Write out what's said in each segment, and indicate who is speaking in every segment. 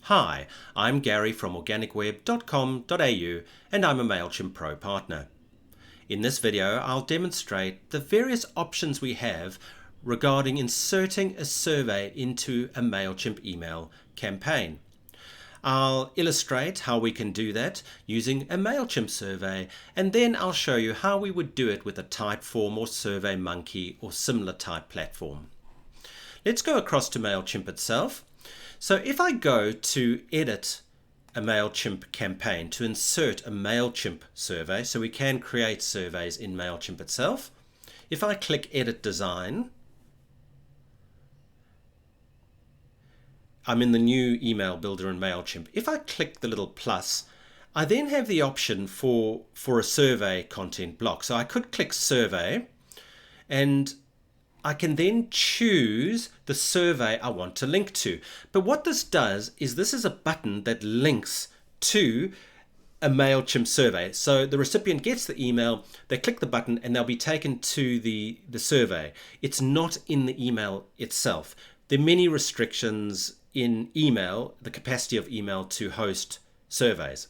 Speaker 1: Hi, I'm Gary from organicweb.com.au and I'm a Mailchimp Pro partner. In this video, I'll demonstrate the various options we have regarding inserting a survey into a Mailchimp email campaign. I'll illustrate how we can do that using a Mailchimp survey, and then I'll show you how we would do it with a Typeform or Surveymonkey or similar type platform. Let's go across to Mailchimp itself. So if I go to edit a Mailchimp campaign to insert a Mailchimp survey, so we can create surveys in Mailchimp itself. If I click Edit Design, I'm in the new email builder in Mailchimp. If I click the little plus, I then have the option for a survey content block. So I could click Survey, and I can then choose the survey I want to link to. But what this does is this is a button that links to a Mailchimp survey. So the recipient gets the email, they click the button, and they'll be taken to the survey. It's not in the email itself. There are many restrictions in email, the capacity of email to host surveys.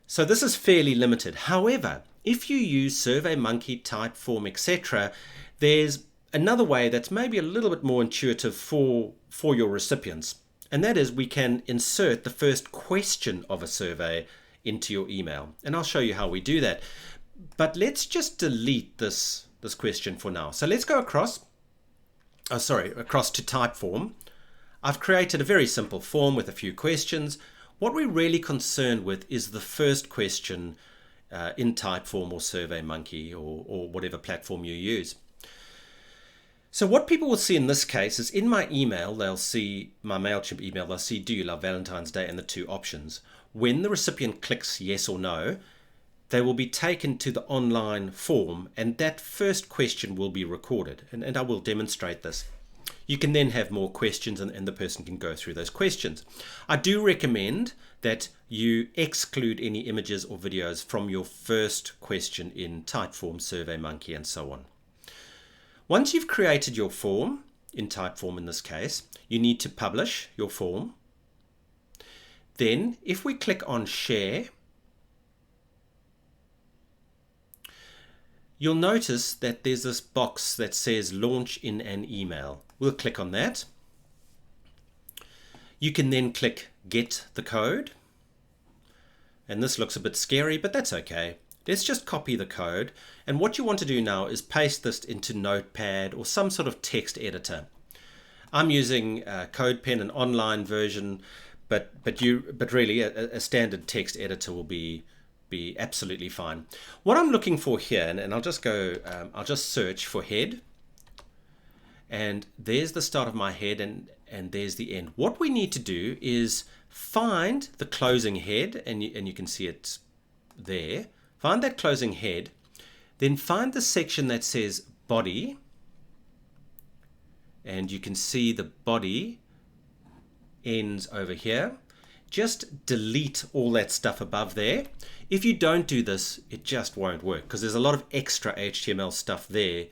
Speaker 1: So this is fairly limited. However, if you use Surveymonkey, Typeform, etc., there's another way that's maybe a little bit more intuitive for your recipients, and that is we can insert the first question of a survey into your email, and I'll show you how we do that. But let's just delete this question for now. So let's go across to Typeform. I've created a very simple form with a few questions. What we're really concerned with is the first question in Typeform or Surveymonkey or whatever platform you use. So what people will see in this case is in my email, they'll see my Mailchimp email, they'll see do you love Valentine's Day and the two options. When the recipient clicks yes or no, they will be taken to the online form, and that first question will be recorded, and I will demonstrate this. You can then have more questions and the person can go through those questions. I do recommend that you exclude any images or videos from your first question in Typeform, Surveymonkey, and so on. Once you've created your form, in Typeform in this case, you need to publish your form. Then, if we click on Share, you'll notice that there's this box that says Launch in an Email. We'll click on that. You can then click Get the Code. And this looks a bit scary, but that's okay. Let's just copy the code, and what you want to do now is paste this into Notepad or some sort of text editor. I'm using CodePen, an online version, but really a standard text editor will be absolutely fine. What I'm looking for here, and I'll just go, I'll just search for head, and there's the start of my head, and there's the end. What we need to do is find the closing head, and you can see it there. Find that closing head, then find the section that says body, and you can see the body ends over here. Just delete all that stuff above there. If you don't do this, it just won't work because there's a lot of extra HTML stuff there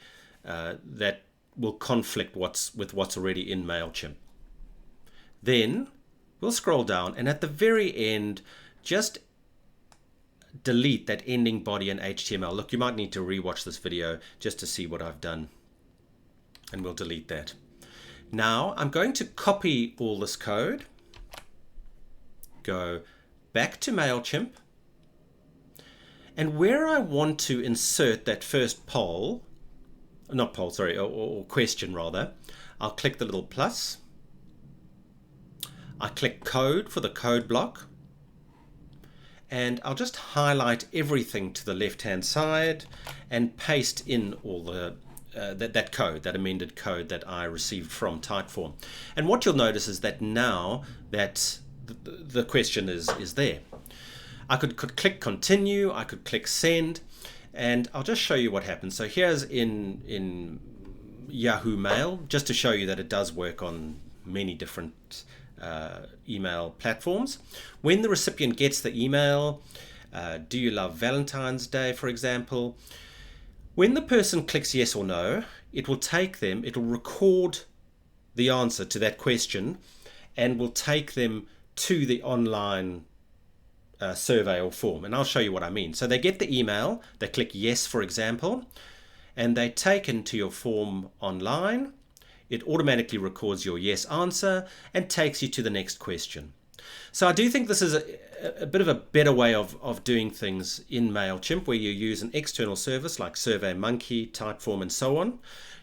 Speaker 1: that will conflict with what's already in Mailchimp. Then we'll scroll down, and at the very end, just delete that ending body and HTML. Look, you might need to rewatch this video just to see what I've done, and we'll delete that. Now I'm going to copy all this code, go back to Mailchimp, and where I want to insert that first or question rather, I'll click the little plus. I click code for the code block, and I'll just highlight everything to the left-hand side and paste in all that code, that amended code that I received from Typeform. And what you'll notice is that now that the question is there. I could click continue, I could click send, and I'll just show you what happens. So here's in Yahoo Mail, just to show you that it does work on many different email platforms. When the recipient gets the email, do you love Valentine's Day, for example, when the person clicks yes or no, it will record the answer to that question and will take them to the online survey or form. And I'll show you what I mean. So they get the email, they click yes, for example, and they're taken to your form online. It automatically records your yes answer and takes you to the next question. So I do think this is a bit of a better way of doing things in Mailchimp, where you use an external service like Surveymonkey, Typeform, and so on.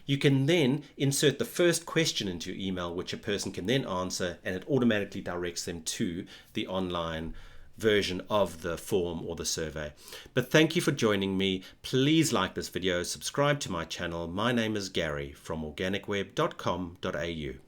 Speaker 1: You can then insert the first question into your email, which a person can then answer, and it automatically directs them to the online version of the form or the survey. But thank you for joining me. Please like this video, subscribe to my channel. My name is Gary from organicweb.com.au.